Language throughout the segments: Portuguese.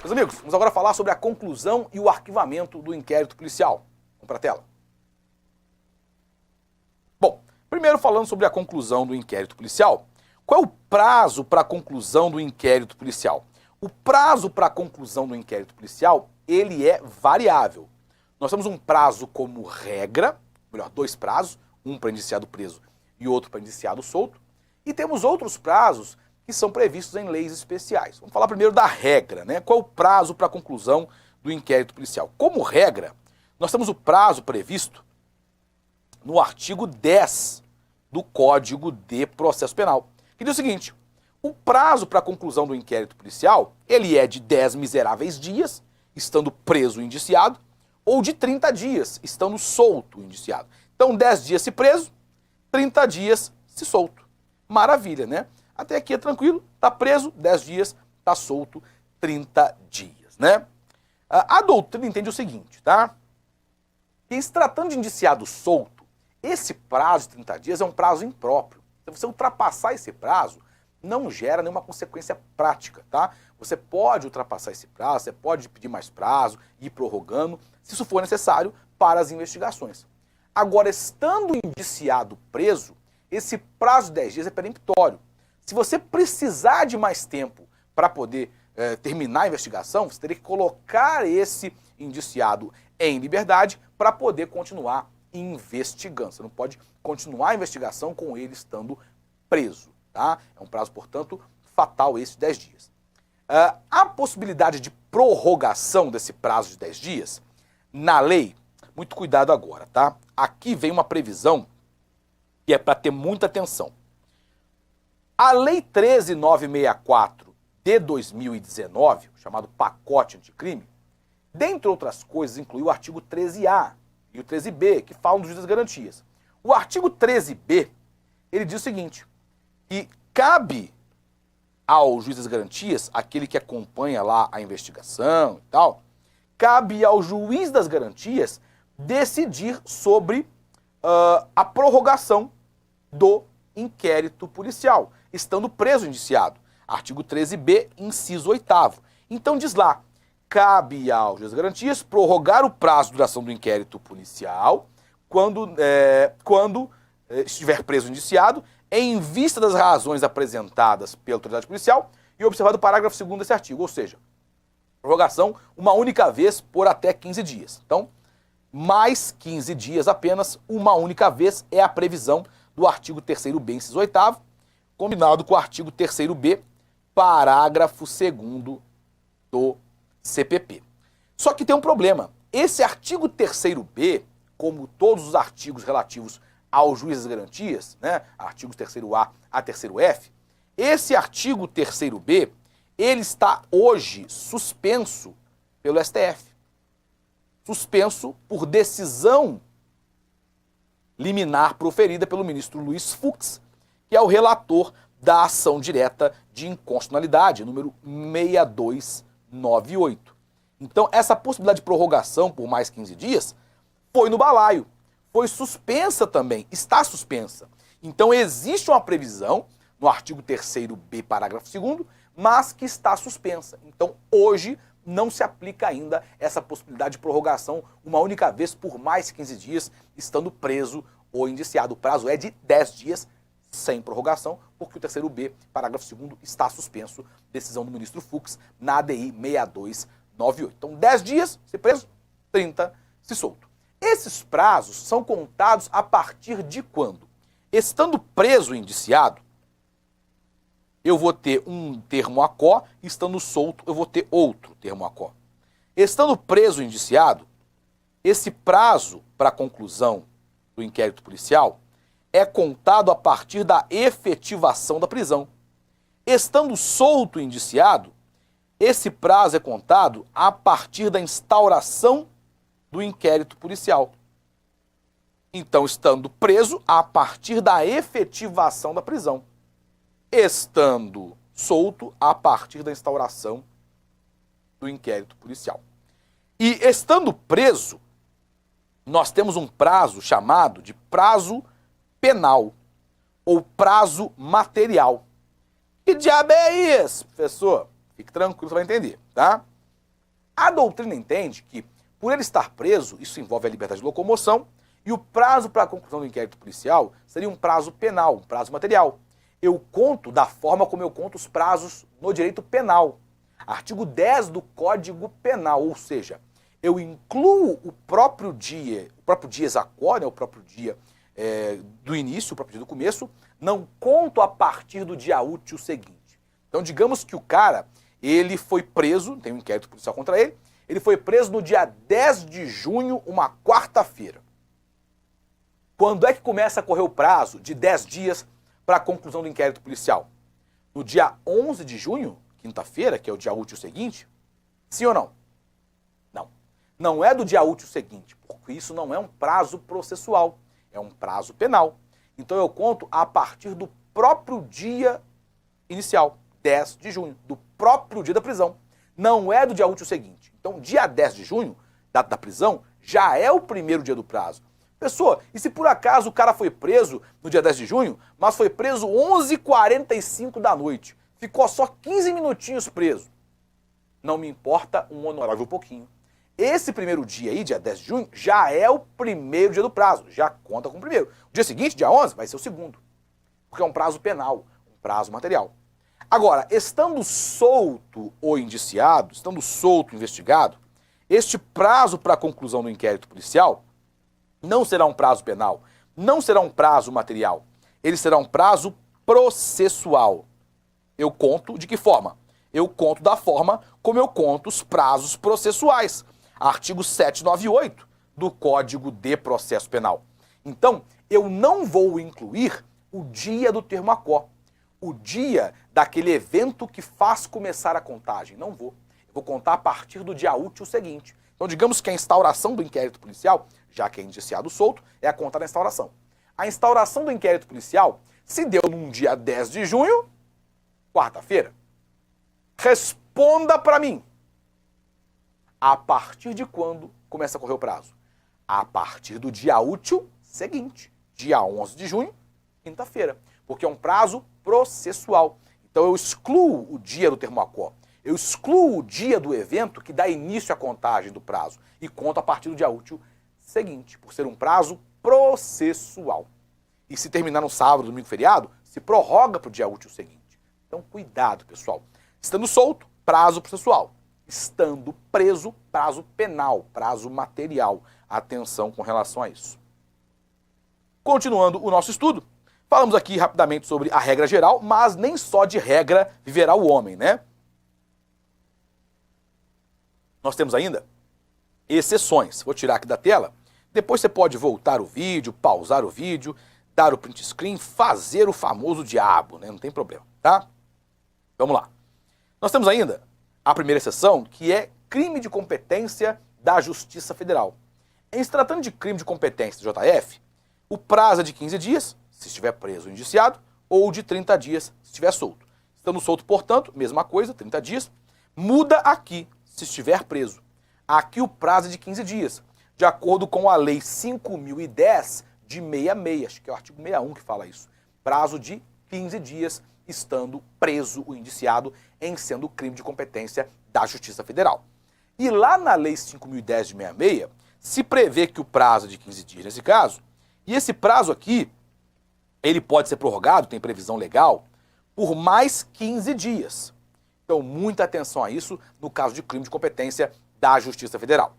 Meus amigos, vamos agora falar sobre a conclusão e o arquivamento do inquérito policial. Vamos para a tela. Bom, primeiro falando sobre a conclusão do inquérito policial, qual é o prazo para a conclusão do inquérito policial? O prazo para a conclusão do inquérito policial, ele é variável. Nós temos um prazo como regra, melhor, dois prazos, um para indiciado preso e outro para indiciado solto, e temos outros prazos que são previstos em leis especiais. Vamos falar primeiro da regra, né? Qual é o prazo para a conclusão do inquérito policial? Como regra, nós temos o prazo previsto no artigo 10 do Código de Processo Penal, que diz o seguinte: o prazo para a conclusão do inquérito policial, ele é de 10 miseráveis dias, estando preso o indiciado, ou de 30 dias, estando solto o indiciado. Então, 10 dias se preso, 30 dias se solto. Maravilha, né? Até aqui é tranquilo, tá preso, 10 dias, tá solto, 30 dias, né? A doutrina entende o seguinte, tá? Que se tratando de indiciado solto, esse prazo de 30 dias é um prazo impróprio. Se você ultrapassar esse prazo, não gera nenhuma consequência prática, tá? Você pode ultrapassar esse prazo, você pode pedir mais prazo, ir prorrogando, se isso for necessário para as investigações. Agora, estando indiciado preso, esse prazo de 10 dias é peremptório. Se você precisar de mais tempo para poder terminar a investigação, você teria que colocar esse indiciado em liberdade para poder continuar investigando. Você não pode continuar a investigação com ele estando preso, tá? É um prazo, portanto, fatal esse de 10 dias. A possibilidade de prorrogação desse prazo de 10 dias, na lei, muito cuidado agora, tá? Aqui vem uma previsão que é para ter muita atenção. A Lei 13.964 de 2019, chamado pacote anticrime, dentre outras coisas, incluiu o artigo 13A e o 13B, que falam do juiz das garantias. O artigo 13B, ele diz o seguinte, que cabe ao juiz das garantias, aquele que acompanha lá a investigação e tal, cabe ao juiz das garantias decidir sobre a prorrogação do inquérito policial, estando preso o indiciado. Artigo 13b, inciso 8º. Então diz lá, cabe ao juiz das garantias prorrogar o prazo de duração do inquérito policial quando estiver preso o indiciado, em vista das razões apresentadas pela autoridade policial e observado o parágrafo 2º desse artigo, ou seja, prorrogação uma única vez por até 15 dias. Então, mais 15 dias apenas, uma única vez é a previsão do artigo 3º-B, inciso 8º, combinado com o artigo 3º-B, parágrafo 2º do CPP. Só que tem um problema. Esse artigo 3º-B, como todos os artigos relativos ao juiz das garantias, né, artigos 3º-A a 3º-F, esse artigo 3º-B, ele está hoje suspenso pelo STF. Suspenso por decisão liminar proferida pelo ministro Luiz Fux, que é o relator da ação direta de inconstitucionalidade, número 6298. Então, essa possibilidade de prorrogação por mais 15 dias foi no balaio, foi suspensa também, está suspensa. Então, existe uma previsão no artigo 3º-B, parágrafo 2º, mas que está suspensa. Então, hoje, não se aplica ainda essa possibilidade de prorrogação uma única vez por mais 15 dias, estando preso ou indiciado. O prazo é de 10 dias sem prorrogação, porque o 3º-B, parágrafo 2º, está suspenso, decisão do ministro Fux, na ADI 6298. Então, 10 dias se preso, 30 se solto. Esses prazos são contados a partir de quando? Estando preso o indiciado, eu vou ter um termo aquó, estando solto, eu vou ter outro termo aquó. Estando preso o indiciado, esse prazo para a conclusão do inquérito policial é contado a partir da efetivação da prisão. Estando solto o indiciado, esse prazo é contado a partir da instauração do inquérito policial. Então, estando preso, a partir da efetivação da prisão. Estando solto, a partir da instauração do inquérito policial. E estando preso, nós temos um prazo chamado de prazo penal ou prazo material. Que diabo é isso, professor? Fique tranquilo, você vai entender, tá? A doutrina entende que, por ele estar preso, isso envolve a liberdade de locomoção, e o prazo para a conclusão do inquérito policial seria um prazo penal, um prazo material. Eu conto da forma como eu conto os prazos no direito penal. Artigo 10 do Código Penal, ou seja, eu incluo o próprio dia exaquo, né, o próprio dia do início, o próprio dia do começo, não conto a partir do dia útil seguinte. Então, digamos que o cara, ele foi preso, tem um inquérito policial contra ele, ele foi preso no dia 10 de junho, uma quarta-feira. Quando é que começa a correr o prazo de 10 dias para a conclusão do inquérito policial? No dia 11 de junho, quinta-feira, que é o dia útil seguinte? Sim ou não? Não. Não é do dia útil seguinte, porque isso não é um prazo processual, é um prazo penal. Então eu conto a partir do próprio dia inicial, 10 de junho, do próprio dia da prisão. Não é do dia útil seguinte. Então, dia 10 de junho, data da prisão, já é o primeiro dia do prazo. Pessoa, e se por acaso o cara foi preso no dia 10 de junho, mas foi preso 11h45 da noite, ficou só 15 minutinhos preso? Não me importa um honorável pouquinho. Esse primeiro dia aí, dia 10 de junho, já é o primeiro dia do prazo, já conta com o primeiro. O dia seguinte, dia 11, vai ser o segundo, porque é um prazo penal, um prazo material. Agora, estando solto o indiciado, estando solto o investigado, este prazo para a conclusão do inquérito policial não será um prazo penal, não será um prazo material, ele será um prazo processual. Eu conto de que forma? Eu conto da forma como eu conto os prazos processuais. Artigo 798 do Código de Processo Penal. Então, eu não vou incluir o dia do termo aquó, o dia daquele evento que faz começar a contagem. Não vou. Eu vou contar a partir do dia útil seguinte. Então, digamos que a instauração do inquérito policial, já que é indiciado solto, é a conta da instauração. A instauração do inquérito policial se deu num dia 10 de junho, quarta-feira. Responda para mim. A partir de quando começa a correr o prazo? A partir do dia útil seguinte, dia 11 de junho, quinta-feira. Porque é um prazo processual. Então eu excluo o dia do termo aquó. Eu excluo o dia do evento que dá início à contagem do prazo e conto a partir do dia útil seguinte, por ser um prazo processual. E se terminar no sábado, domingo, feriado, se prorroga para o dia útil seguinte. Então cuidado, pessoal. Estando solto, prazo processual. Estando preso, prazo penal, prazo material. Atenção com relação a isso. Continuando o nosso estudo, falamos aqui rapidamente sobre a regra geral, mas nem só de regra viverá o homem, né? Nós temos ainda exceções. Vou tirar aqui da tela. Depois você pode voltar o vídeo, pausar o vídeo, dar o print screen, fazer o famoso diabo, né? Não tem problema, tá? Vamos lá. Nós temos ainda a primeira exceção, que é crime de competência da Justiça Federal. Em se tratando de crime de competência do JF, o prazo é de 15 dias, se estiver preso ou indiciado, ou de 30 dias, se estiver solto. Estando solto, portanto, mesma coisa, 30 dias. Muda aqui, se estiver preso. Aqui o prazo é de 15 dias, de acordo com a Lei 5.010 de 66, acho que é o artigo 61 que fala isso. Prazo de 15 dias, estando preso o indiciado em sendo crime de competência da Justiça Federal. E lá na Lei 5.010 de 66, se prevê que o prazo é de 15 dias nesse caso, e esse prazo aqui, ele pode ser prorrogado, tem previsão legal, por mais 15 dias. Então, muita atenção a isso no caso de crime de competência da Justiça Federal.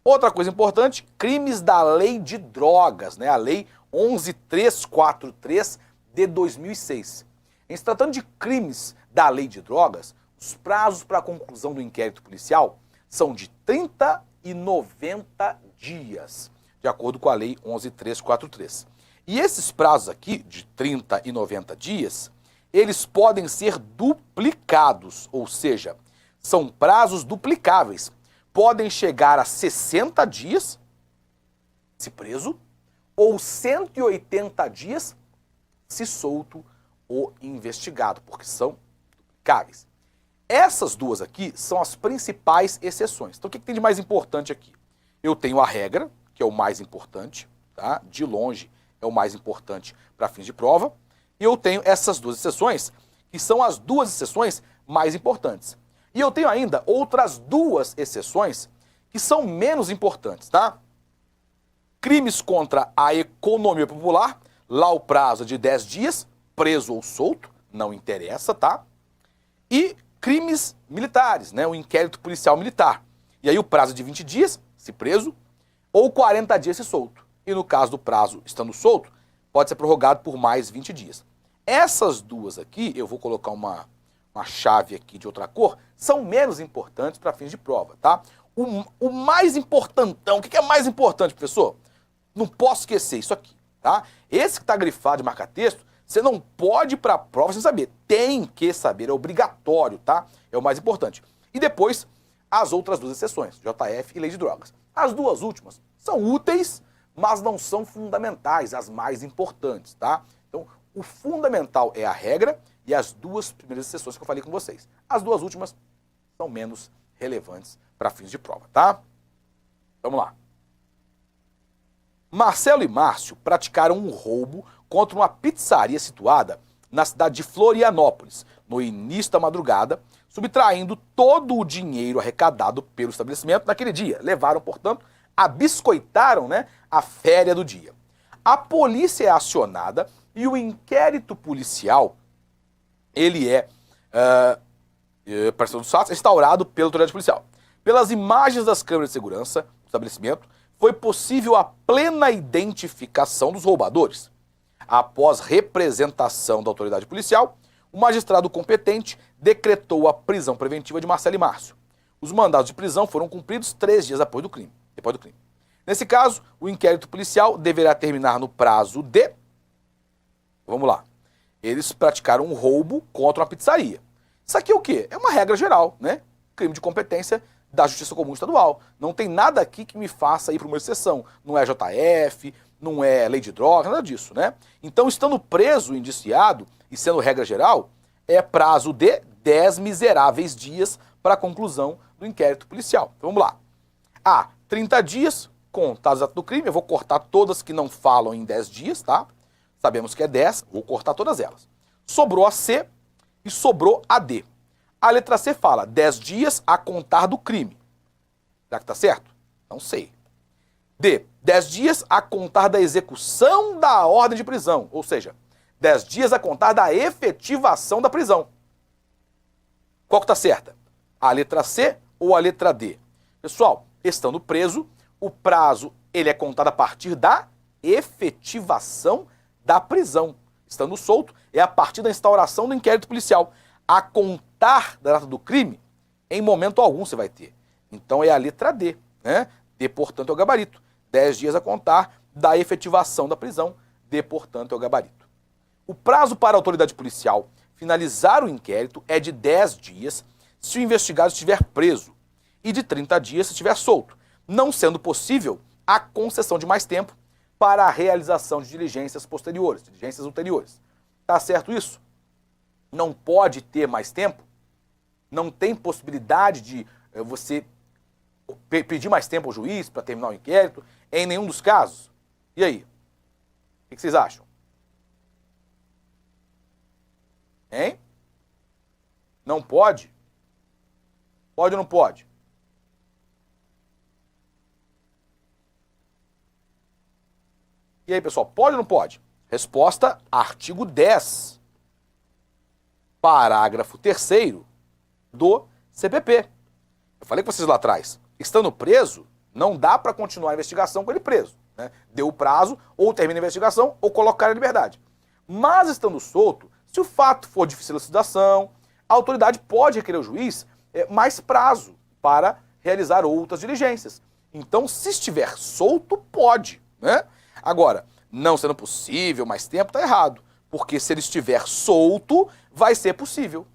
Outra coisa importante, crimes da Lei de Drogas, né? A Lei 11.343 de 2006. Em se tratando de crimes da Lei de Drogas, os prazos para a conclusão do inquérito policial são de 30 e 90 dias, de acordo com a Lei 11.343. E esses prazos aqui, de 30 e 90 dias, eles podem ser duplicados, ou seja, são prazos duplicáveis. Podem chegar a 60 dias, se preso, ou 180 dias, se solto ou investigado, porque são duplicáveis. Essas duas aqui são as principais exceções. Então o que tem de mais importante aqui? Eu tenho a regra, que é o mais importante, tá? De longe é o mais importante para fins de prova, e eu tenho essas duas exceções, que são as duas exceções mais importantes. E eu tenho ainda outras duas exceções que são menos importantes, tá? Crimes contra a economia popular, lá o prazo é de 10 dias, preso ou solto, não interessa, tá? E crimes militares, né? O inquérito policial militar. E aí o prazo é de 20 dias, se preso, ou 40 dias se solto. E no caso do prazo estando solto, pode ser prorrogado por mais 20 dias. Essas duas aqui, eu vou colocar uma chave aqui de outra cor, são menos importantes para fins de prova, tá? O mais importantão, o que é mais importante, professor? Não posso esquecer isso aqui, tá? Esse que está grifado de marca-texto, você não pode ir para a prova sem saber. Tem que saber, é obrigatório, tá? É o mais importante. E depois, as outras duas exceções, JF e Lei de Drogas. As duas últimas são úteis, mas não são fundamentais, as mais importantes, tá? Então, o fundamental é a regra e as duas primeiras exceções que eu falei com vocês. As duas últimas são menos relevantes para fins de prova, tá? Vamos lá. Marcelo e Márcio praticaram um roubo contra uma pizzaria situada na cidade de Florianópolis, no início da madrugada, subtraindo todo o dinheiro arrecadado pelo estabelecimento naquele dia. Levaram, portanto, abiscoitaram, né, a féria do dia. A polícia é acionada e o inquérito policial, ele é, prestação dos fatos, instaurado pela autoridade policial. Pelas imagens das câmeras de segurança do estabelecimento, foi possível a plena identificação dos roubadores. Após representação da autoridade policial, o magistrado competente decretou a prisão preventiva de Marcelo e Márcio. Os mandados de prisão foram cumpridos 3 dias depois do crime. Nesse caso, o inquérito policial deverá terminar no prazo de... Vamos lá. Eles praticaram um roubo contra uma pizzaria. Isso aqui é o quê? É uma regra geral, né? Crime de competência da Justiça Comum Estadual. Não tem nada aqui que me faça ir para uma exceção. Não é JF, não é lei de drogas, nada disso, né? Então, estando preso, indiciado e sendo regra geral, é prazo de 10 miseráveis dias para a conclusão do inquérito policial. Então, vamos lá. A, 30 dias, contados ato do crime. Eu vou cortar todas que não falam em 10 dias, tá? Sabemos que é 10, vou cortar todas elas. Sobrou a C e sobrou a D. A letra C fala 10 dias a contar do crime. Será que tá certo? Não sei. D, 10 dias a contar da execução da ordem de prisão. Ou seja, 10 dias a contar da efetivação da prisão. Qual que tá certa? A letra C ou a letra D? Pessoal, estando preso, o prazo ele é contado a partir da efetivação da prisão. Estando solto, é a partir da instauração do inquérito policial. A contar da data do crime, em momento algum você vai ter. Então é a letra D, né? D, portanto, é o gabarito. 10 dias a contar da efetivação da prisão. D, portanto, é o gabarito. O prazo para a autoridade policial finalizar o inquérito é de 10 dias se o investigado estiver preso e de 30 dias se estiver solto, não sendo possível a concessão de mais tempo para a realização de diligências posteriores, diligências ulteriores. Tá certo isso? Não pode ter mais tempo? Não tem possibilidade de você pedir mais tempo ao juiz para terminar o inquérito em nenhum dos casos? E aí? O que vocês acham? Hein? Não pode? Pode ou não pode? E aí, pessoal, pode ou não pode? Resposta, artigo 10. Parágrafo 3º do CPP. Eu falei com vocês lá atrás, estando preso, não dá para continuar a investigação com ele preso, né? Deu o prazo, ou termina a investigação, ou colocar em liberdade. Mas estando solto, se o fato for difícil de elucidação, a autoridade pode requerer ao juiz mais prazo para realizar outras diligências. Então, se estiver solto, pode, né? Agora, não sendo possível mais tempo, está errado. Porque se ele estiver solto, vai ser possível.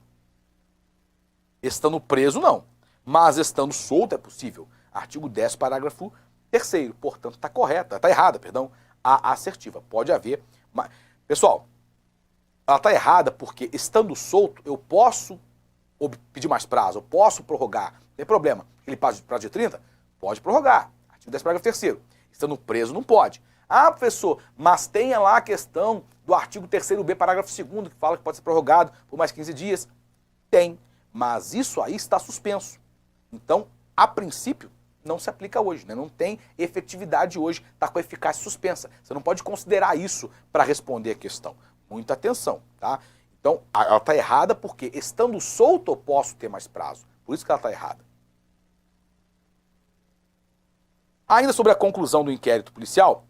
Estando preso, não. Mas estando solto é possível. Artigo 10, parágrafo 3º. Portanto, está correta, está errada, perdão, a assertiva. Pode haver. Mas, pessoal, ela está errada porque estando solto, eu posso pedir mais prazo, eu posso prorrogar. Não tem problema. Ele prazo de 30? Pode prorrogar. Artigo 10, parágrafo 3º. Estando preso, não pode. Ah, professor, mas tenha lá a questão do artigo 3º B, parágrafo 2º, que fala que pode ser prorrogado por mais 15 dias. Tem, mas isso aí está suspenso. Então, a princípio, não se aplica hoje, né? Não tem efetividade hoje, está com a eficácia suspensa. Você não pode considerar isso para responder a questão. Muita atenção, tá? Então, ela está errada porque, estando solta, eu posso ter mais prazo. Por isso que ela está errada. Ainda sobre a conclusão do inquérito policial,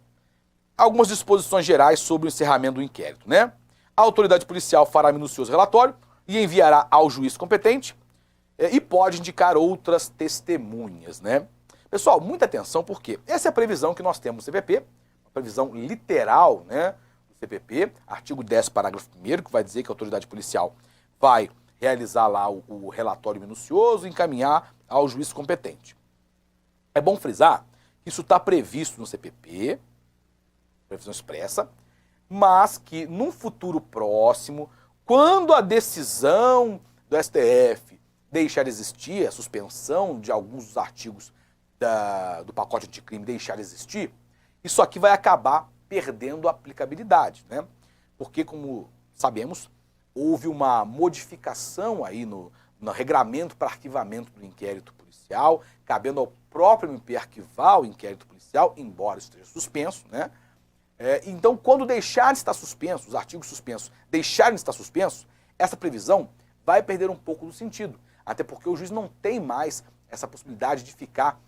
algumas disposições gerais sobre o encerramento do inquérito, né? A autoridade policial fará minucioso relatório e enviará ao juiz competente e pode indicar outras testemunhas, né? Pessoal, muita atenção porque essa é a previsão que nós temos no CPP, uma previsão literal, né, do CPP, artigo 10, parágrafo 1º, que vai dizer que a autoridade policial vai realizar lá o relatório minucioso e encaminhar ao juiz competente. É bom frisar que isso está previsto no CPP, previsão expressa, mas que num futuro próximo, quando a decisão do STF deixar de existir, a suspensão de alguns dos artigos do pacote anticrime deixar de existir, isso aqui vai acabar perdendo a aplicabilidade, né? Porque, como sabemos, houve uma modificação aí no regramento para arquivamento do inquérito policial, cabendo ao próprio MP arquivar o inquérito policial, embora esteja suspenso, né? Então, quando deixar de estar suspenso, os artigos suspensos deixarem de estar suspensos, essa previsão vai perder um pouco do sentido. Até porque o juiz não tem mais essa possibilidade de ficar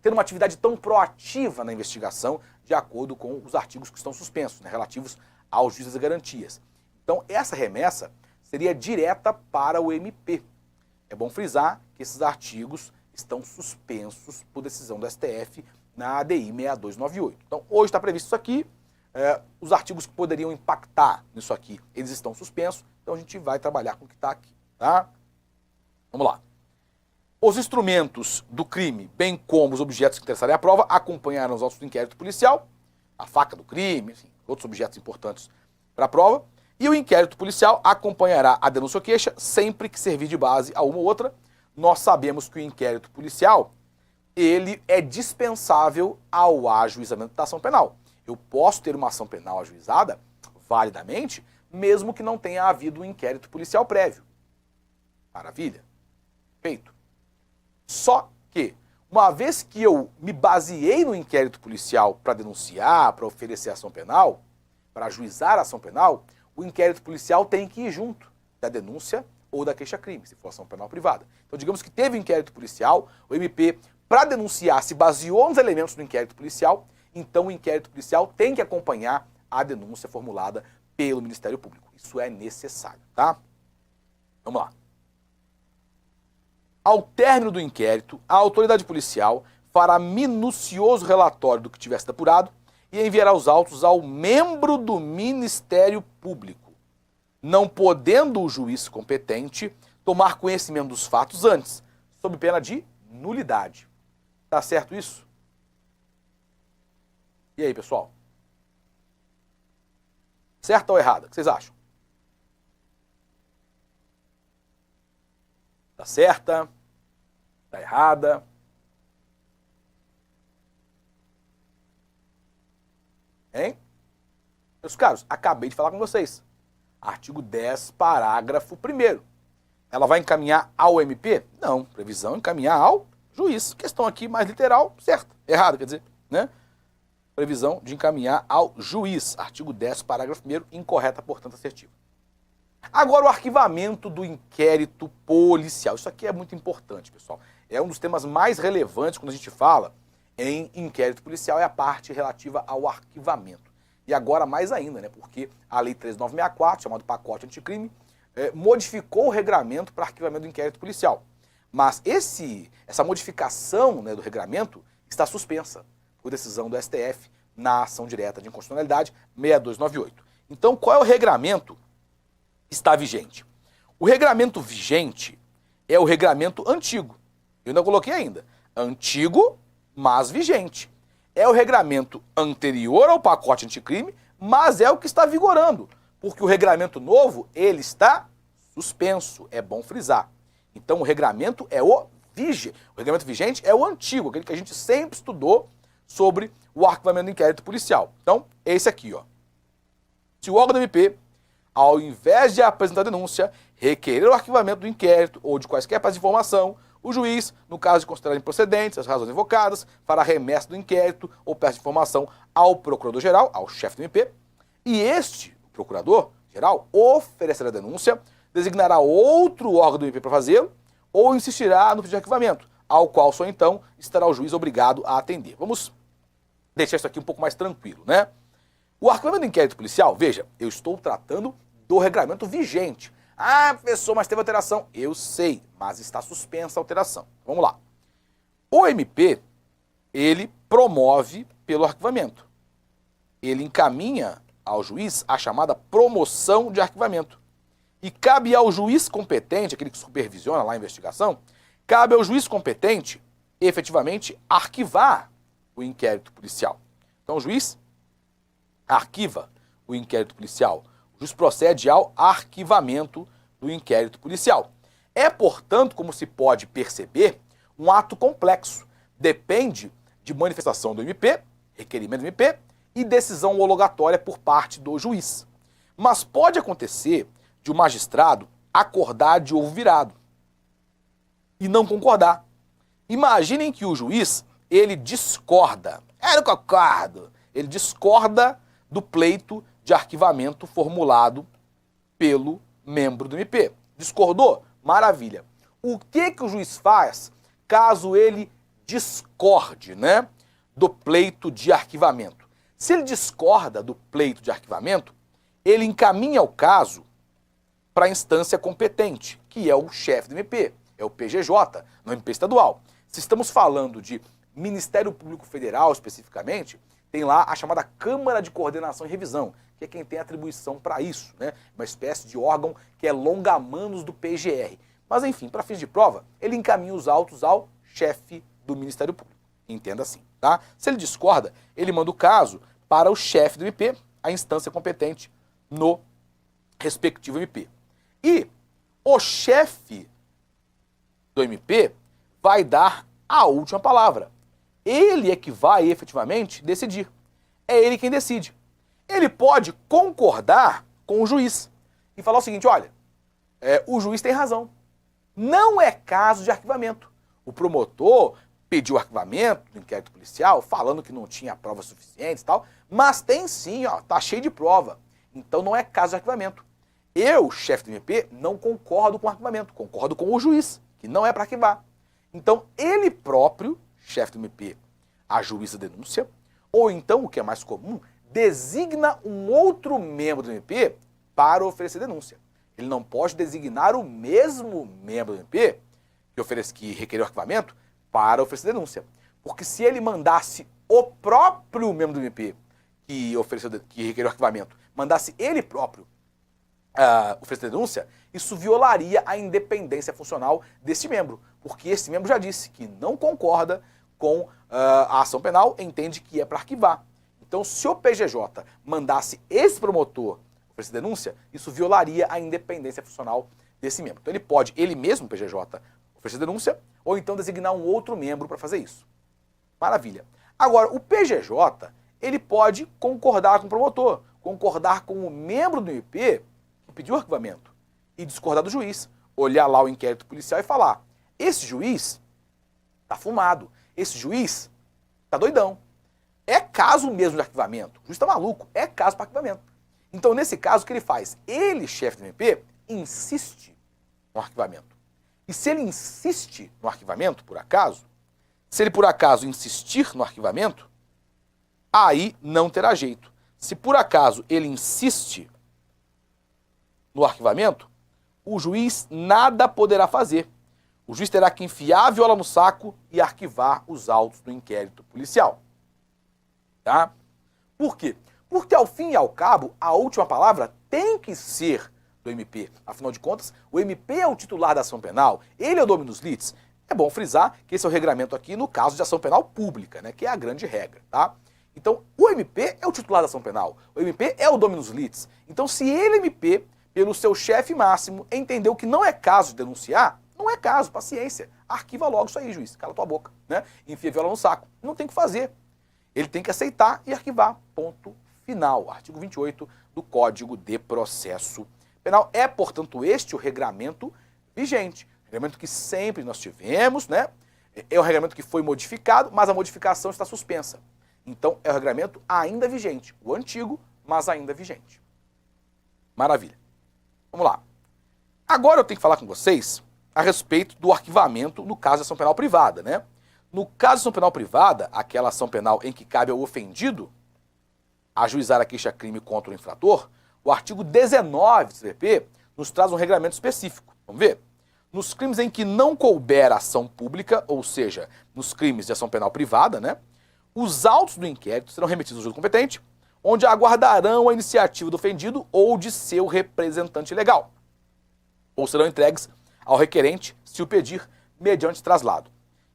tendo uma atividade tão proativa na investigação, de acordo com os artigos que estão suspensos, né, relativos aos juízes e garantias. Então, essa remessa seria direta para o MP. É bom frisar que esses artigos estão suspensos por decisão do STF na ADI 6298. Então, hoje está previsto isso aqui, os artigos que poderiam impactar nisso aqui, eles estão suspensos, então a gente vai trabalhar com o que está aqui, tá? Vamos lá. Os instrumentos do crime, bem como os objetos que interessarem à prova, acompanharão os autos do inquérito policial, a faca do crime, enfim, outros objetos importantes para a prova, e o inquérito policial acompanhará a denúncia ou queixa sempre que servir de base a uma ou outra. Nós sabemos que o inquérito policial, ele é dispensável ao ajuizamento da ação penal. Eu posso ter uma ação penal ajuizada validamente, mesmo que não tenha havido um inquérito policial prévio. Maravilha. Feito. Só que, uma vez que eu me baseei no inquérito policial para denunciar, para oferecer ação penal, para ajuizar a ação penal, o inquérito policial tem que ir junto da denúncia ou da queixa-crime, se for ação penal privada. Então, digamos que teve um inquérito policial, o MP, para denunciar, se baseou nos elementos do inquérito policial, então o inquérito policial tem que acompanhar a denúncia formulada pelo Ministério Público. Isso é necessário, tá? Vamos lá. Ao término do inquérito, a autoridade policial fará minucioso relatório do que tiver sido apurado e enviará os autos ao membro do Ministério Público, não podendo o juiz competente tomar conhecimento dos fatos antes, sob pena de nulidade. Tá certo isso? E aí, pessoal? Certo ou errado? O que vocês acham? Tá certa? Tá errada? Hein? Meus caros, acabei de falar com vocês. Artigo 10, parágrafo 1º. Ela vai encaminhar ao MP? Não. Previsão encaminhar ao juiz. Questão aqui mais literal, certo. Errado, quer dizer, né? Previsão de encaminhar ao juiz. Artigo 10, parágrafo 1º, incorreta, portanto, assertiva. Agora, o arquivamento do inquérito policial. Isso aqui é muito importante, pessoal. É um dos temas mais relevantes quando a gente fala em inquérito policial, é a parte relativa ao arquivamento. E agora mais ainda, né? Porque a Lei 13964, chamado pacote anticrime, modificou o regramento para arquivamento do inquérito policial. Mas essa modificação, né, do regramento está suspensa por decisão do STF na ação direta de inconstitucionalidade 6298. Então, qual é o regramento que está vigente? O regramento vigente é o regramento antigo. Eu não coloquei ainda. Antigo, mas vigente. É o regramento anterior ao pacote anticrime, mas é o que está vigorando. Porque o regramento novo, ele está suspenso. É bom frisar. Então, o regramento é o vigente. O regramento vigente é o antigo, aquele que a gente sempre estudou sobre o arquivamento do inquérito policial. Então, é esse aqui, ó. Se o órgão do MP, ao invés de apresentar denúncia, requerer o arquivamento do inquérito ou de quaisquer prazos de informação, o juiz, no caso de considerar improcedentes as razões invocadas, fará remessa do inquérito ou peça de informação ao procurador-geral, ao chefe do MP, e este, o procurador-geral, oferecerá a denúncia, designará outro órgão do MP para fazê-lo, ou insistirá no pedido de arquivamento, ao qual só então estará o juiz obrigado a atender. Vamos deixar isso aqui um pouco mais tranquilo, né? O arquivamento do inquérito policial, veja, eu estou tratando do regulamento vigente. Ah, professor, mas teve alteração. Eu sei, mas está suspensa a alteração. Vamos lá. O MP, ele promove pelo arquivamento. Ele encaminha ao juiz a chamada promoção de arquivamento. E cabe ao juiz competente, aquele que supervisiona lá a investigação, cabe ao juiz competente, efetivamente, arquivar o inquérito policial. Então o juiz arquiva o inquérito policial. O juiz procede ao arquivamento do inquérito policial. É, portanto, como se pode perceber, um ato complexo. Depende de manifestação do MP, requerimento do MP, e decisão homologatória por parte do juiz. Mas pode acontecer de o magistrado acordar de ovo virado e não concordar. Imaginem que o juiz, ele discorda. Eu não concordo. Ele discorda do pleito de arquivamento formulado pelo membro do MP. Discordou? Maravilha. O que o juiz faz caso ele discorde, né, do pleito de arquivamento? Se ele discorda do pleito de arquivamento, ele encaminha o caso para a instância competente, que é o chefe do MP, é o PGJ, no MP estadual. Se estamos falando de Ministério Público Federal especificamente, tem lá a chamada Câmara de Coordenação e Revisão, que é quem tem atribuição para isso, né? Uma espécie de órgão que é longa-manos do PGR. Mas enfim, para fins de prova, ele encaminha os autos ao chefe do Ministério Público. Entenda assim, tá? Se ele discorda, ele manda o caso para o chefe do MP, a instância competente no respectivo MP. E o chefe do MP vai dar a última palavra. Ele é que vai efetivamente decidir. É ele quem decide. Ele pode concordar com o juiz e falar o seguinte, olha, o juiz tem razão. Não é caso de arquivamento. O promotor pediu arquivamento do inquérito policial, falando que não tinha provas suficientes e tal, mas tem sim, ó, tá cheio de prova. Então não é caso de arquivamento. Eu, chefe do MP, não concordo com o arquivamento, concordo com o juiz, que não é para arquivar. Então ele próprio, chefe do MP, ajuiza a denúncia, ou então, o que é mais comum, designa um outro membro do MP para oferecer denúncia. Ele não pode designar o mesmo membro do MP que requereu arquivamento para oferecer denúncia. Porque se ele mandasse o próprio membro do MP que requereu arquivamento, mandasse ele próprio oferecer denúncia, isso violaria a independência funcional desse membro, porque esse membro já disse que não concorda com a ação penal, entende que é para arquivar. Então, se o PGJ mandasse esse promotor oferecer denúncia, isso violaria a independência funcional desse membro. Então, ele pode, ele mesmo, PGJ, oferecer denúncia, ou então designar um outro membro para fazer isso. Maravilha. Agora, o PGJ, ele pode concordar com o promotor, concordar com o membro do MP que pediu arquivamento e discordar do juiz, olhar lá o inquérito policial e falar, esse juiz tá fumado, esse juiz tá doidão. É caso mesmo de arquivamento, o juiz tá maluco, é caso para arquivamento. Então, nesse caso, o que ele faz? Ele, chefe do MP, insiste no arquivamento. E se ele insiste no arquivamento, por acaso, se ele por acaso insistir no arquivamento, aí não terá jeito. Se por acaso ele insiste no arquivamento, o juiz nada poderá fazer. O juiz terá que enfiar a viola no saco e arquivar os autos do inquérito policial. Tá? Por quê? Porque, ao fim e ao cabo, a última palavra tem que ser do MP. Afinal de contas, o MP é o titular da ação penal, ele é o dominus litis. É bom frisar que esse é o regramento aqui no caso de ação penal pública, né, que é a grande regra, tá? Então, o MP é o titular da ação penal, o MP é o dominus litis. Então, se ele, MP, pelo seu chefe máximo, entendeu que não é caso de denunciar, não é caso, paciência. Arquiva logo isso aí, juiz, cala tua boca, né? Enfia a viola no saco. Não tem o que fazer. Ele tem que aceitar e arquivar. Ponto final. Artigo 28 do Código de Processo Penal é, portanto, este o regramento vigente. Regramento que sempre nós tivemos, né? É um regramento que foi modificado, mas a modificação está suspensa. Então, é o regramento ainda vigente. O antigo, mas ainda vigente. Maravilha. Vamos lá. Agora eu tenho que falar com vocês a respeito do arquivamento no caso de ação penal privada, né? No caso de ação penal privada, aquela ação penal em que cabe ao ofendido ajuizar a queixa-crime contra o infrator, o artigo 19 do CPP nos traz um regulamento específico. Vamos ver? Nos crimes em que não couber ação pública, ou seja, nos crimes de ação penal privada, né, os autos do inquérito serão remetidos ao juiz competente, onde aguardarão a iniciativa do ofendido ou de seu representante legal, ou serão entregues ao requerente, se o pedir, mediante traslado.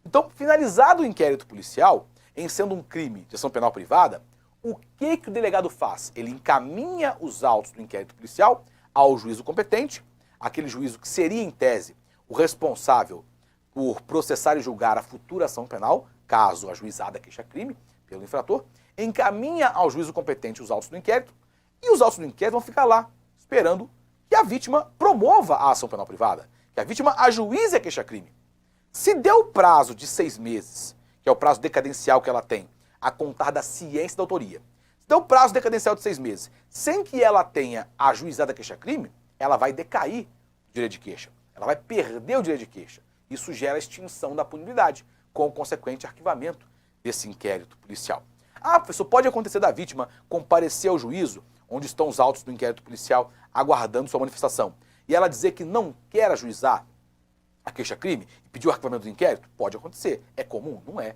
Então, finalizado o inquérito policial, em sendo um crime de ação penal privada, o que o delegado faz? Ele encaminha os autos do inquérito policial ao juízo competente, aquele juízo que seria, em tese, o responsável por processar e julgar a futura ação penal, caso ajuizada a queixa-crime pelo infrator, encaminha ao juízo competente os autos do inquérito, e os autos do inquérito vão ficar lá, esperando que a vítima promova a ação penal privada, que a vítima ajuize a queixa-crime. Se deu o prazo de 6 meses, que é o prazo decadencial que ela tem, a contar da ciência da autoria, se deu o prazo decadencial de 6 meses, sem que ela tenha ajuizado a queixa-crime, ela vai decair o direito de queixa. Ela vai perder o direito de queixa. Isso gera a extinção da punibilidade, com o consequente arquivamento desse inquérito policial. Ah, professor, pode acontecer da vítima comparecer ao juízo, onde estão os autos do inquérito policial, aguardando sua manifestação, e ela dizer que não quer ajuizar a queixa-crime e pedir o arquivamento do inquérito? Pode acontecer. É comum? Não é.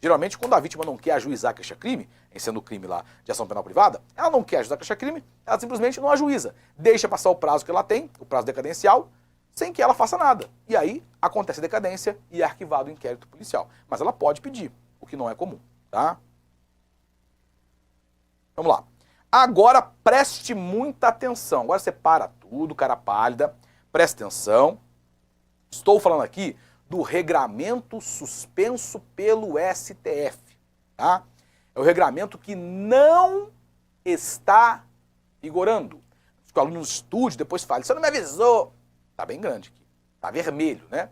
Geralmente, quando a vítima não quer ajuizar a queixa-crime, em sendo o crime lá de ação penal privada, ela não quer ajuizar a queixa-crime, ela simplesmente não ajuiza. Deixa passar o prazo que ela tem, o prazo decadencial, sem que ela faça nada. E aí acontece a decadência e é arquivado o inquérito policial. Mas ela pode pedir, o que não é comum, tá? Vamos lá. Agora preste muita atenção. Agora separa tudo, cara pálida. Preste atenção. Estou falando aqui do regramento suspenso pelo STF, tá? É o regramento que não está vigorando. Que o aluno estude, depois fale, você não me avisou. Tá bem grande aqui, tá vermelho, né?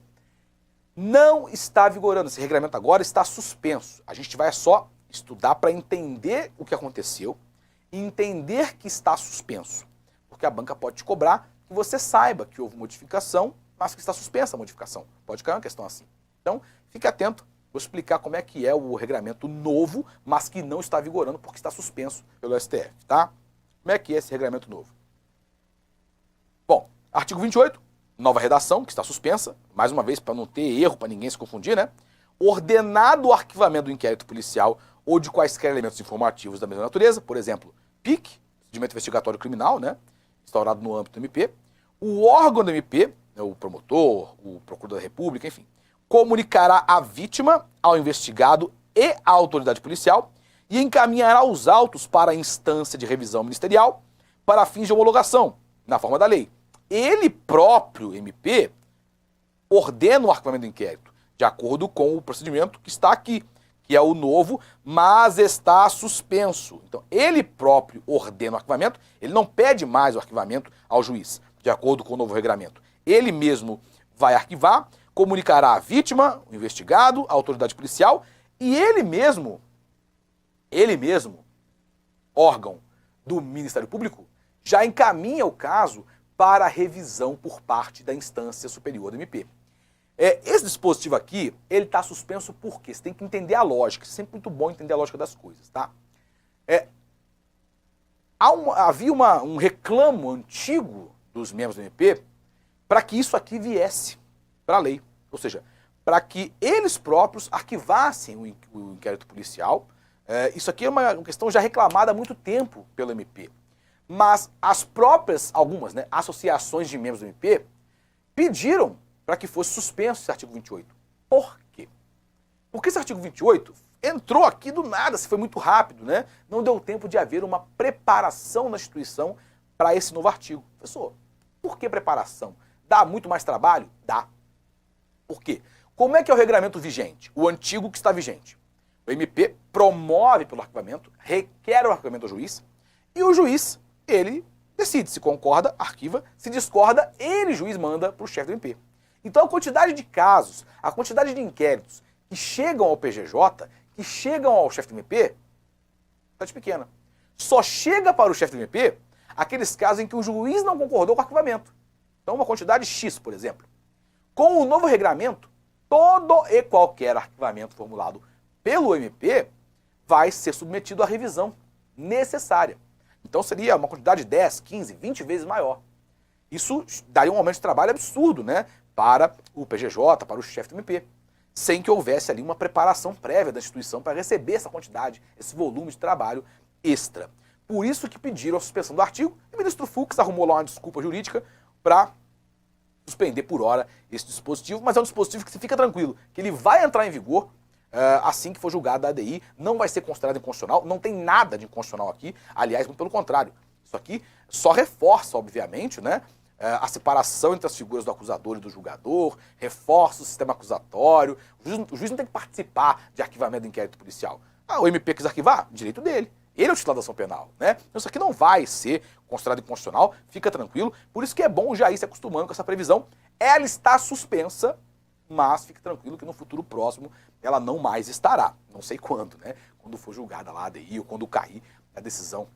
Não está vigorando, esse regulamento agora está suspenso. A gente vai só estudar para entender o que aconteceu e entender que está suspenso. Porque a banca pode te cobrar que você saiba que houve modificação, mas que está suspensa a modificação. Pode cair uma questão assim. Então, fique atento, vou explicar como é que é o regulamento novo, mas que não está vigorando porque está suspenso pelo STF, tá? Como é que é esse regulamento novo? Bom, artigo 28. Nova redação, que está suspensa, mais uma vez para não ter erro, para ninguém se confundir, né? Ordenado o arquivamento do inquérito policial ou de quaisquer elementos informativos da mesma natureza, por exemplo, PIC, Procedimento Investigatório Criminal, né? Instaurado no âmbito do MP, o órgão do MP, o promotor, o procurador da República, enfim, comunicará a vítima ao investigado e à autoridade policial e encaminhará os autos para a instância de revisão ministerial para fins de homologação, na forma da lei. Ele próprio, MP, ordena o arquivamento do inquérito, de acordo com o procedimento que está aqui, que é o novo, mas está suspenso. Então, ele próprio ordena o arquivamento, ele não pede mais o arquivamento ao juiz, de acordo com o novo regramento. Ele mesmo vai arquivar, comunicará a vítima, o investigado, a autoridade policial, e ele mesmo, órgão do Ministério Público, já encaminha o caso para a revisão por parte da instância superior do MP. Esse dispositivo aqui, ele está suspenso por quê? Você tem que entender a lógica, é sempre muito bom entender a lógica das coisas, tá? Havia um reclamo antigo dos membros do MP para que isso aqui viesse para a lei, ou seja, para que eles próprios arquivassem o inquérito policial. Isso aqui é uma questão já reclamada há muito tempo pelo MP. Mas as próprias, algumas, né, associações de membros do MP pediram para que fosse suspenso esse artigo 28. Por quê? Porque esse artigo 28 entrou aqui do nada, se foi muito rápido, né? Não deu tempo de haver uma preparação na instituição para esse novo artigo. Professor, por que preparação? Dá muito mais trabalho? Dá. Por quê? Como é que é o regulamento vigente? O antigo que está vigente. O MP promove pelo arquivamento, requer o arquivamento ao juiz, e o juiz, ele decide se concorda, arquiva, se discorda, ele, juiz, manda para o chefe do MP. Então a quantidade de casos, a quantidade de inquéritos que chegam ao PGJ, que chegam ao chefe do MP, é pequena. Só chega para o chefe do MP aqueles casos em que o juiz não concordou com o arquivamento. Então uma quantidade X, por exemplo. Com o novo regramento, todo e qualquer arquivamento formulado pelo MP vai ser submetido à revisão necessária. Então seria uma quantidade de 10, 15, 20 vezes maior. Isso daria um aumento de trabalho absurdo, né, para o PGJ, para o chefe do MP, sem que houvesse ali uma preparação prévia da instituição para receber essa quantidade, esse volume de trabalho extra. Por isso que pediram a suspensão do artigo, e o ministro Fux arrumou lá uma desculpa jurídica para suspender por hora esse dispositivo, mas é um dispositivo que, se fica tranquilo, que ele vai entrar em vigor assim que for julgada a ADI, não vai ser considerado inconstitucional, não tem nada de inconstitucional aqui, aliás, muito pelo contrário. Isso aqui só reforça, obviamente, né, a separação entre as figuras do acusador e do julgador, reforça o sistema acusatório, o juiz não tem que participar de arquivamento do inquérito policial. O MP quis arquivar, direito dele. Ele é o titular da ação penal, né? Então isso aqui não vai ser considerado inconstitucional, fica tranquilo. Por isso que é bom já ir se acostumando com essa previsão. Ela está suspensa, mas fique tranquilo que no futuro próximo ela não mais estará. Não sei quando, né? Quando for julgada lá a ADI ou quando cair a decisão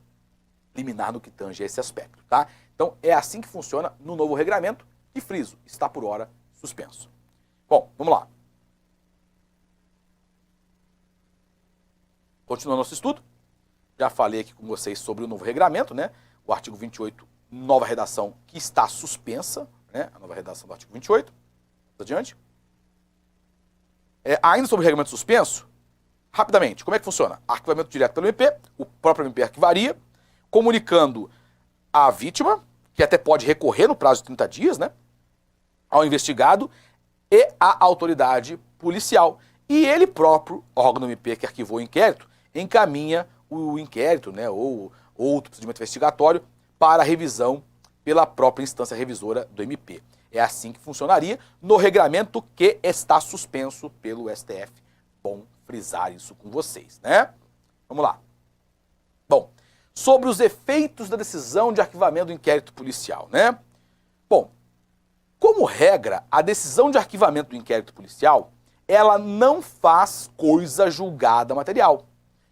liminar no que tange a esse aspecto, tá? Então é assim que funciona no novo regramento, que, friso, está por hora suspenso. Bom, vamos lá. Continuando nosso estudo, já falei aqui com vocês sobre o novo regramento, né? O artigo 28, nova redação, que está suspensa, né? A nova redação do artigo 28. Adiante. Ainda sobre o regramento suspenso, rapidamente, como é que funciona? Arquivamento direto pelo MP, o próprio MP arquivaria, comunicando à vítima, que até pode recorrer no prazo de 30 dias, né? Ao investigado e à autoridade policial. E ele próprio, órgão do MP que arquivou o inquérito, encaminha o inquérito, né, ou outro procedimento investigatório para revisão pela própria instância revisora do MP. É assim que funcionaria no regramento que está suspenso pelo STF. Bom frisar isso com vocês, né? Vamos lá. Bom, sobre os efeitos da decisão de arquivamento do inquérito policial, né? Bom, como regra, a decisão de arquivamento do inquérito policial, ela não faz coisa julgada material.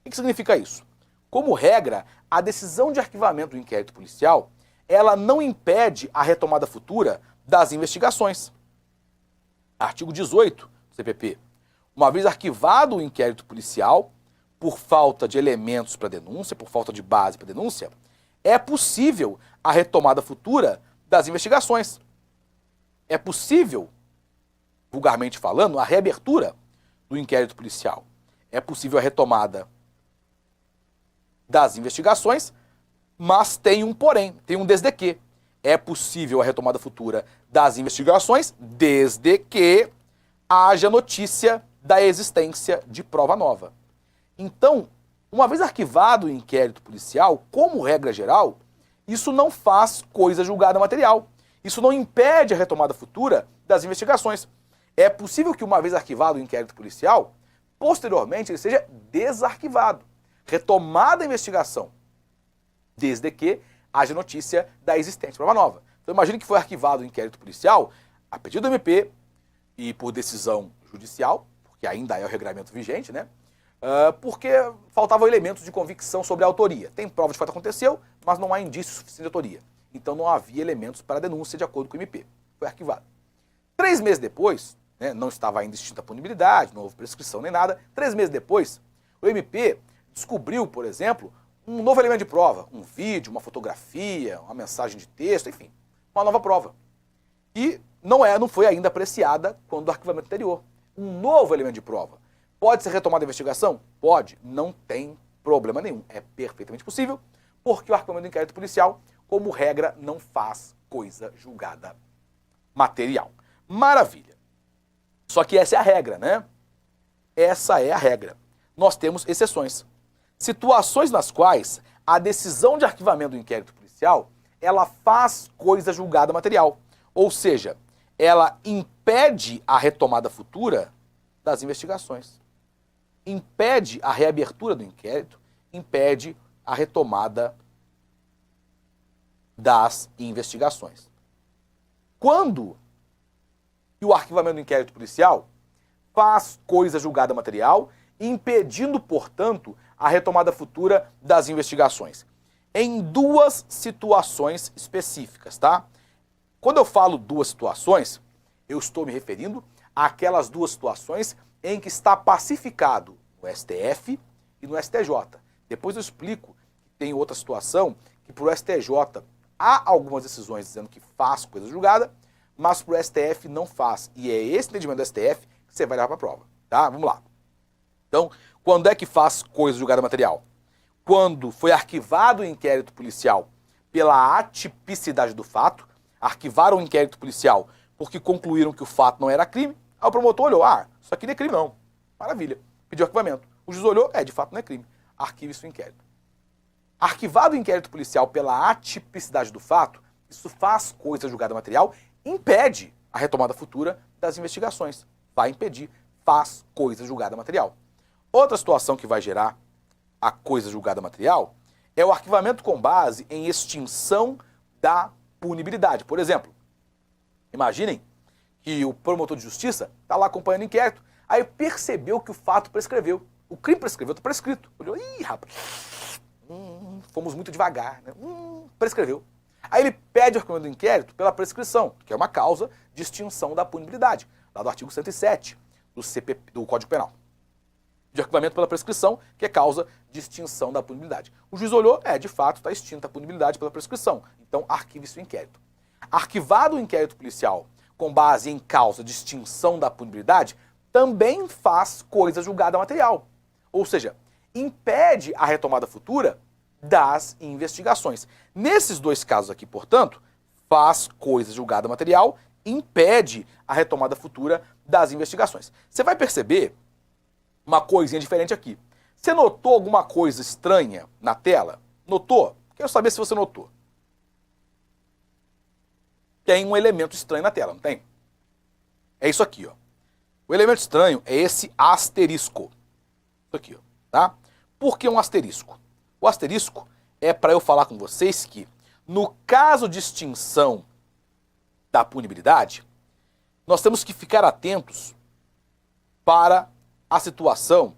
O que significa isso? Como regra, a decisão de arquivamento do inquérito policial, ela não impede a retomada futura das investigações. Artigo 18 do CPP. Uma vez arquivado o inquérito policial, por falta de elementos para denúncia, por falta de base para denúncia, é possível a retomada futura das investigações. É possível, vulgarmente falando, a reabertura do inquérito policial. É possível a retomada das investigações, mas tem um porém, tem um desde que. É possível a retomada futura das investigações desde que haja notícia da existência de prova nova. Então, uma vez arquivado o inquérito policial, como regra geral, isso não faz coisa julgada material. Isso não impede a retomada futura das investigações. É possível que, uma vez arquivado o inquérito policial, posteriormente ele seja desarquivado. Retomada a investigação, desde que haja notícia da existência de prova nova. Então imagine que foi arquivado o inquérito policial a pedido do MP e por decisão judicial, porque ainda é o regramento vigente, né? Porque faltavam elementos de convicção sobre a autoria. Tem prova de fato aconteceu, mas não há indício suficiente de autoria. Então não havia elementos para denúncia de acordo com o MP. Foi arquivado. 3 meses depois, né, não estava ainda extinta a punibilidade, não houve prescrição nem nada. 3 meses depois, o MP descobriu, por exemplo, um novo elemento de prova, um vídeo, uma fotografia, uma mensagem de texto, enfim, uma nova prova. E não foi ainda apreciada quando o arquivamento anterior. Um novo elemento de prova. Pode ser retomada a investigação? Pode. Não tem problema nenhum. É perfeitamente possível, porque o arquivamento do inquérito policial, como regra, não faz coisa julgada material. Maravilha. Só que essa é a regra, né? Essa é a regra. Nós temos exceções. Situações nas quais a decisão de arquivamento do inquérito policial, ela faz coisa julgada material. Ou seja, ela impede a retomada futura das investigações. Impede a reabertura do inquérito, impede a retomada das investigações. Quando o arquivamento do inquérito policial faz coisa julgada material, impedindo, portanto, a retomada futura das investigações. Em duas situações específicas, tá? Quando eu falo duas situações, eu estou me referindo àquelas duas situações em que está pacificado no STF e no STJ. Depois eu explico que tem outra situação que para o STJ há algumas decisões dizendo que faz coisa julgada, mas para o STF não faz. E é esse entendimento do STF que você vai levar para a prova, tá? Vamos lá. Então, quando é que faz coisa julgada material? Quando foi arquivado o inquérito policial pela atipicidade do fato, arquivaram o inquérito policial porque concluíram que o fato não era crime, aí o promotor olhou, isso aqui não é crime não, maravilha, pediu arquivamento. O juiz olhou, de fato não é crime, arquive isso o inquérito. Arquivado o inquérito policial pela atipicidade do fato, isso faz coisa julgada material, impede a retomada futura das investigações, vai impedir, faz coisa julgada material. Outra situação que vai gerar a coisa julgada material é o arquivamento com base em extinção da punibilidade. Por exemplo, imaginem que o promotor de justiça está lá acompanhando o inquérito, aí percebeu que o fato prescreveu. O crime prescreveu, está prescrito. Olhou, rapaz, fomos muito devagar, né? Prescreveu. Aí ele pede o arquivamento do inquérito pela prescrição, que é uma causa de extinção da punibilidade, lá do artigo 107 do Código Penal. De arquivamento pela prescrição, que é causa de extinção da punibilidade. O juiz olhou, de fato, está extinta a punibilidade pela prescrição. Então, arquive-se o inquérito. Arquivado o inquérito policial com base em causa de extinção da punibilidade, também faz coisa julgada material. Ou seja, impede a retomada futura das investigações. Nesses dois casos aqui, portanto, faz coisa julgada material, impede a retomada futura das investigações. Você vai perceber uma coisinha diferente aqui. Você notou alguma coisa estranha na tela? Notou? Quero saber se você notou. Tem um elemento estranho na tela, não tem? É isso aqui, ó. O elemento estranho é esse asterisco. Isso aqui, ó, tá? Por que um asterisco? O asterisco é para eu falar com vocês que, no caso de extinção da punibilidade, nós temos que ficar atentos para a situação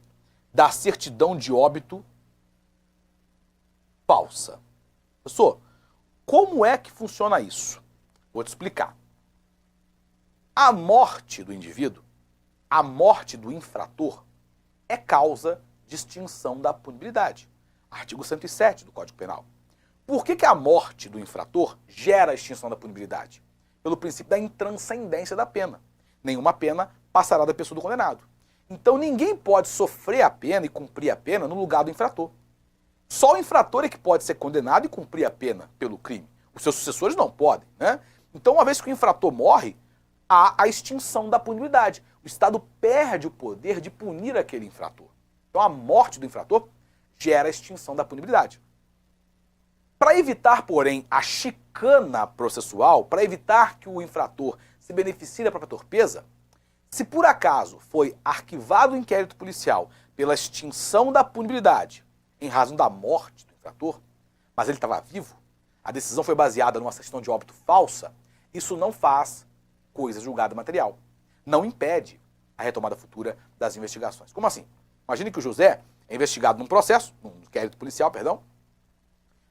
da certidão de óbito falsa. Professor, como é que funciona isso? Vou te explicar. A morte do indivíduo, a morte do infrator, é causa de extinção da punibilidade. Artigo 107 do Código Penal. Por que a morte do infrator gera a extinção da punibilidade? Pelo princípio da intranscendência da pena. Nenhuma pena passará da pessoa do condenado. Então ninguém pode sofrer a pena e cumprir a pena no lugar do infrator. Só o infrator é que pode ser condenado e cumprir a pena pelo crime. Os seus sucessores não podem, né? Então, uma vez que o infrator morre, há a extinção da punibilidade. O Estado perde o poder de punir aquele infrator. Então, a morte do infrator gera a extinção da punibilidade. Para evitar, porém, a chicana processual, para evitar que o infrator se beneficie da própria torpeza, se por acaso foi arquivado o inquérito policial pela extinção da punibilidade em razão da morte do infrator, mas ele estava vivo, a decisão foi baseada numa certidão de óbito falsa, isso não faz coisa julgada material. Não impede a retomada futura das investigações. Como assim? Imagine que o José é investigado num processo, num inquérito policial, perdão.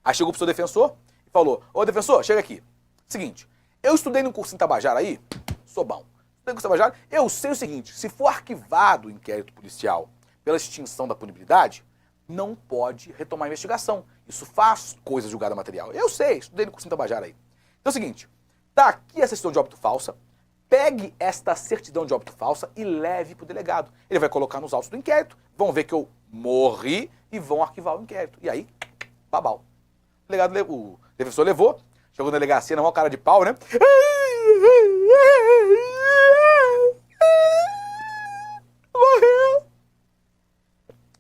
Aí chegou pro seu defensor e falou, ô defensor, chega aqui. Seguinte, eu estudei no curso em Tabajara aí, sou bom. Estudei no curso em Tabajara, eu sei o seguinte, se for arquivado o inquérito policial pela extinção da punibilidade, não pode retomar a investigação. Isso faz coisa julgada material. Eu sei, estudei no curso em Tabajara aí. Então é o seguinte, tá aqui a certidão de óbito falsa, pegue esta certidão de óbito falsa e leve para o delegado. Ele vai colocar nos autos do inquérito, vão ver que eu morri e vão arquivar o inquérito. E aí, babau. O defensor levou, chegou na delegacia, não é uma cara de pau, né? Morreu.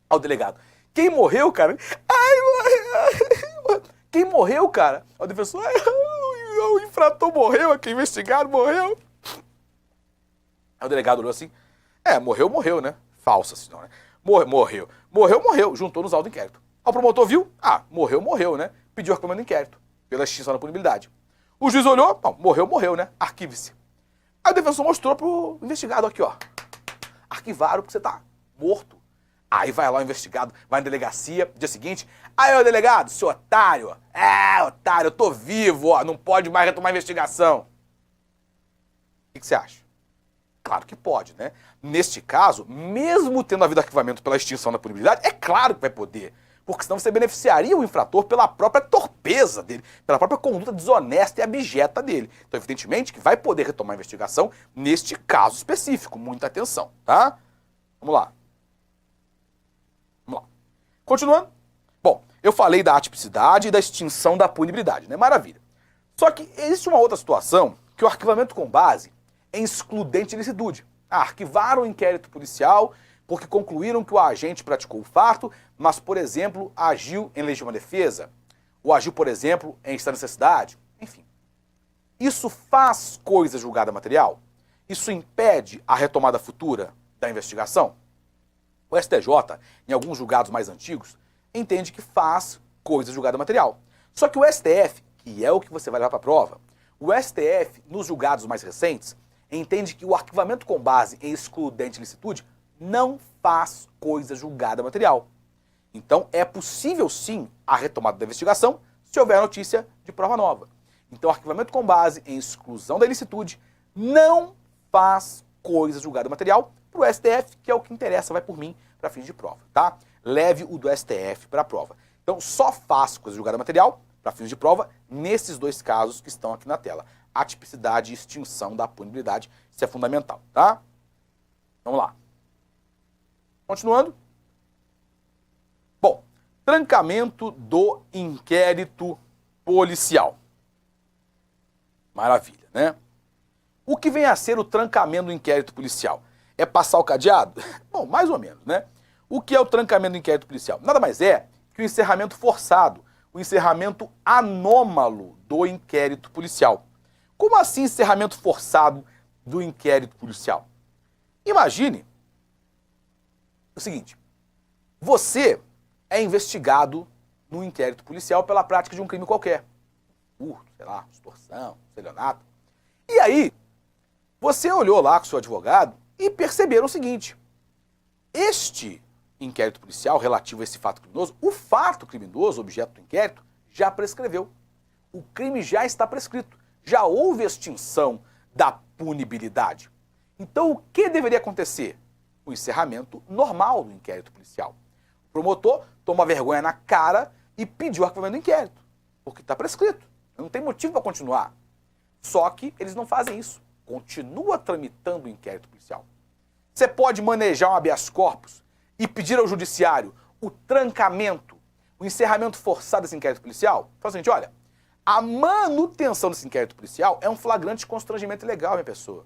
Ao delegado. Quem morreu, cara? Ai, morreu. Quem morreu, cara? Ao defensor. O infrator morreu, aqui investigado morreu. Aí o delegado olhou assim. Morreu, né? Falsa, senão, né? Morreu. Juntou nos autos do inquérito. O promotor viu? Morreu, né? Pediu arquivamento do inquérito. pela extinção da punibilidade. O juiz olhou, bom, morreu, né? Arquive-se. Aí o defensor mostrou pro investigado aqui, ó. Arquivaram porque você tá morto. Aí vai lá o investigado, vai na delegacia, dia seguinte. Aí, ô delegado, seu otário. Otário, eu tô vivo, ó, não pode mais retomar a investigação. O que você acha? Claro que pode, né? Neste caso, mesmo tendo havido arquivamento pela extinção da punibilidade, é claro que vai poder. Porque senão você beneficiaria o infrator pela própria torpeza dele, pela própria conduta desonesta e abjeta dele. Então, evidentemente, que vai poder retomar a investigação neste caso específico. Muita atenção, tá? Vamos lá. Continuando. Bom, eu falei da atipicidade e da extinção da punibilidade, né? Maravilha. Só que existe uma outra situação que o arquivamento com base em excludente de ilicitude. Arquivaram o inquérito policial porque concluíram que o agente praticou o fato, mas, por exemplo, agiu em legítima defesa, ou agiu, por exemplo, em estado de necessidade, enfim. Isso faz coisa julgada material? Isso impede a retomada futura da investigação? O STJ, em alguns julgados mais antigos, entende que faz coisa julgada material. Só que o STF, que é o que você vai levar para a prova, o STF, nos julgados mais recentes, entende que o arquivamento com base em excludente de ilicitude não faz coisa julgada material. Então, é possível sim a retomada da investigação se houver notícia de prova nova. Então, o arquivamento com base em exclusão da ilicitude não faz coisa julgada material para o STF, que é o que interessa, vai por mim, para fins de prova, tá? Leve o do STF para a prova. Então, só faz coisa julgada material para fins de prova nesses dois casos que estão aqui na tela. Atipicidade e extinção da punibilidade, isso é fundamental, tá? Vamos lá. Continuando. Bom, trancamento do inquérito policial. Maravilha, né? O que vem a ser o trancamento do inquérito policial? É passar o cadeado? Bom, mais ou menos, né? O que é o trancamento do inquérito policial? Nada mais é que o encerramento forçado, o encerramento anômalo do inquérito policial. Como assim encerramento forçado do inquérito policial? Imagine o seguinte, você é investigado no inquérito policial pela prática de um crime qualquer. Furto, sei lá, extorsão, estelionato. E aí, você olhou lá com o seu advogado e perceberam o seguinte, este inquérito policial relativo a esse fato criminoso, o fato criminoso, objeto do inquérito, já prescreveu. O crime já está prescrito. Já houve extinção da punibilidade. Então, o que deveria acontecer? O encerramento normal do inquérito policial. O promotor toma vergonha na cara e pediu o arquivamento do inquérito, porque está prescrito. Não tem motivo para continuar. Só que eles não fazem isso. Continua tramitando o inquérito policial. Você pode manejar um habeas corpus e pedir ao judiciário o trancamento, o encerramento forçado desse inquérito policial? Fala o seguinte, olha, a manutenção desse inquérito policial é um flagrante constrangimento ilegal, minha pessoa.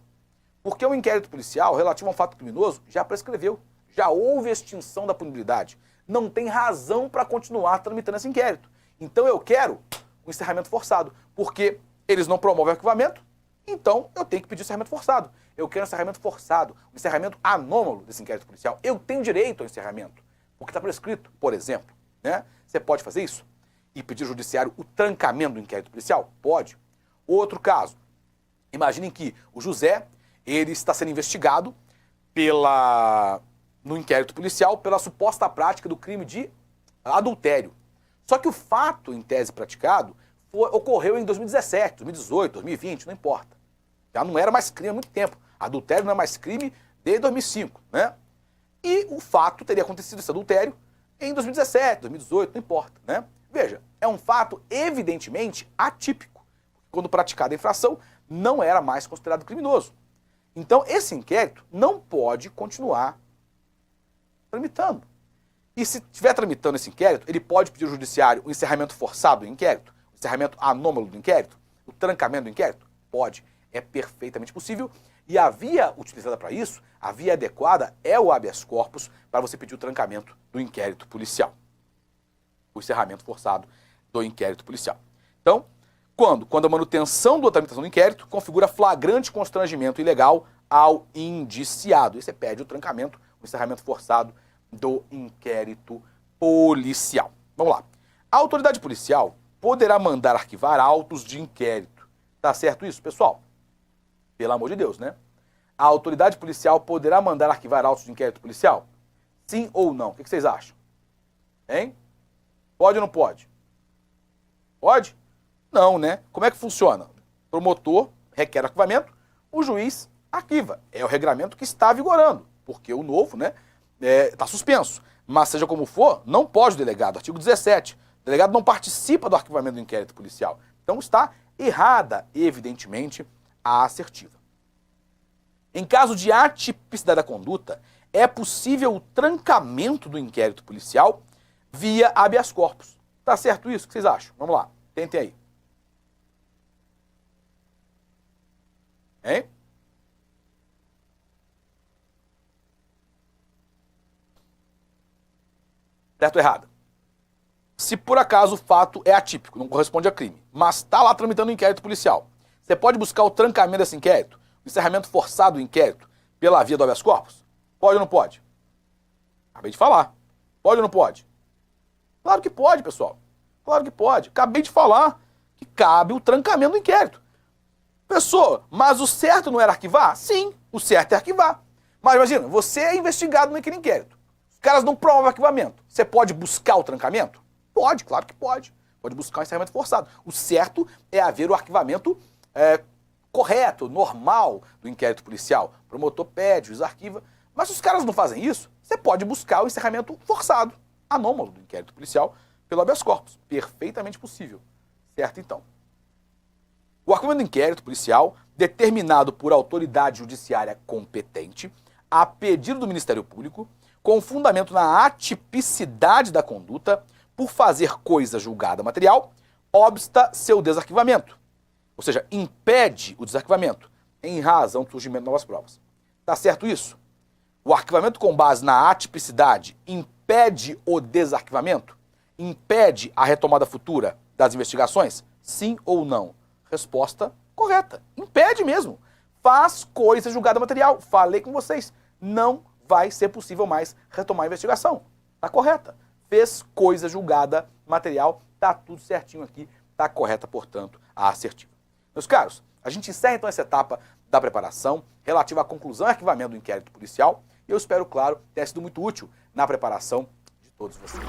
Porque o inquérito policial relativo a um fato criminoso já prescreveu, já houve extinção da punibilidade. Não tem razão para continuar tramitando esse inquérito. Então eu quero o encerramento forçado, porque eles não promovem o arquivamento, então eu tenho que pedir encerramento forçado. Eu quero encerramento forçado, um encerramento anômalo desse inquérito policial. Eu tenho direito ao encerramento, porque está prescrito, por exemplo. Né? Você pode fazer isso? E pedir ao judiciário o trancamento do inquérito policial? Pode. Outro caso, imaginem que o José, ele está sendo investigado no inquérito policial pela suposta prática do crime de adultério. Só que o fato, em tese praticado, ocorreu em 2017, 2018, 2020, não importa. Já não era mais crime há muito tempo. Adultério não é mais crime desde 2005, né? E o fato teria acontecido, esse adultério, em 2017, 2018, não importa, né? Veja, é um fato evidentemente atípico. Quando praticada a infração, não era mais considerado criminoso. Então, esse inquérito não pode continuar tramitando. E se estiver tramitando esse inquérito, ele pode pedir ao judiciário o encerramento forçado do inquérito, o encerramento anômalo do inquérito, o trancamento do inquérito? Pode. É perfeitamente possível. E a via utilizada para isso, a via adequada, é o habeas corpus para você pedir o trancamento do inquérito policial. O encerramento forçado do inquérito policial. Então, quando a manutenção da tramitação do inquérito configura flagrante constrangimento ilegal ao indiciado. E você pede o trancamento, o encerramento forçado do inquérito policial. Vamos lá. A autoridade policial poderá mandar arquivar autos de inquérito. Tá certo isso, pessoal? Pelo amor de Deus, né? A autoridade policial poderá mandar arquivar autos de inquérito policial? Sim ou não? O que vocês acham? Hein? Pode ou não pode? Pode? Não, né? Como é que funciona? O promotor requer arquivamento, o juiz arquiva. É o regramento que está vigorando, porque o novo, né, está suspenso. Mas seja como for, não pode o delegado. Artigo 17. O delegado não participa do arquivamento do inquérito policial. Então está errada, evidentemente, a assertiva. Em caso de atipicidade da conduta, é possível o trancamento do inquérito policial via habeas corpus. Tá certo isso? O que vocês acham? Vamos lá, tentem aí. Hein? Certo ou errado? Se por acaso o fato é atípico, não corresponde a crime, mas está lá tramitando um inquérito policial, você pode buscar o trancamento desse inquérito, o encerramento forçado do inquérito, pela via do habeas corpus? Pode ou não pode? Acabei de falar. Pode ou não pode? Claro que pode, pessoal. Claro que pode. Acabei de falar que cabe o trancamento do inquérito. Pessoa, mas o certo não era arquivar? Sim, o certo é arquivar. Mas imagina, você é investigado naquele inquérito. Os caras não provam o arquivamento. Você pode buscar o trancamento? Pode, claro que pode. Pode buscar o encerramento forçado. O certo é haver o arquivamento correto, normal do inquérito policial. O promotor pede, o juiz arquiva. Mas se os caras não fazem isso, você pode buscar o encerramento forçado, anômalo do inquérito policial, pelo habeas corpus. Perfeitamente possível. Certo, então? O arquivamento do inquérito policial, determinado por autoridade judiciária competente, a pedido do Ministério Público, com fundamento na atipicidade da conduta, por fazer coisa julgada material, obsta seu desarquivamento. Ou seja, impede o desarquivamento, em razão do surgimento de novas provas. Tá certo isso? O arquivamento com base na atipicidade impede o desarquivamento? Impede a retomada futura das investigações? Sim ou não? Resposta correta. Impede mesmo. Faz coisa julgada material. Falei com vocês. Não vai ser possível mais retomar a investigação. Tá correta. Fez coisa julgada material. Tá tudo certinho aqui. Tá correta, portanto, a assertiva. Meus caros, a gente encerra então essa etapa da preparação relativa à conclusão e arquivamento do inquérito policial. E eu espero, claro, ter sido muito útil na preparação de todos vocês.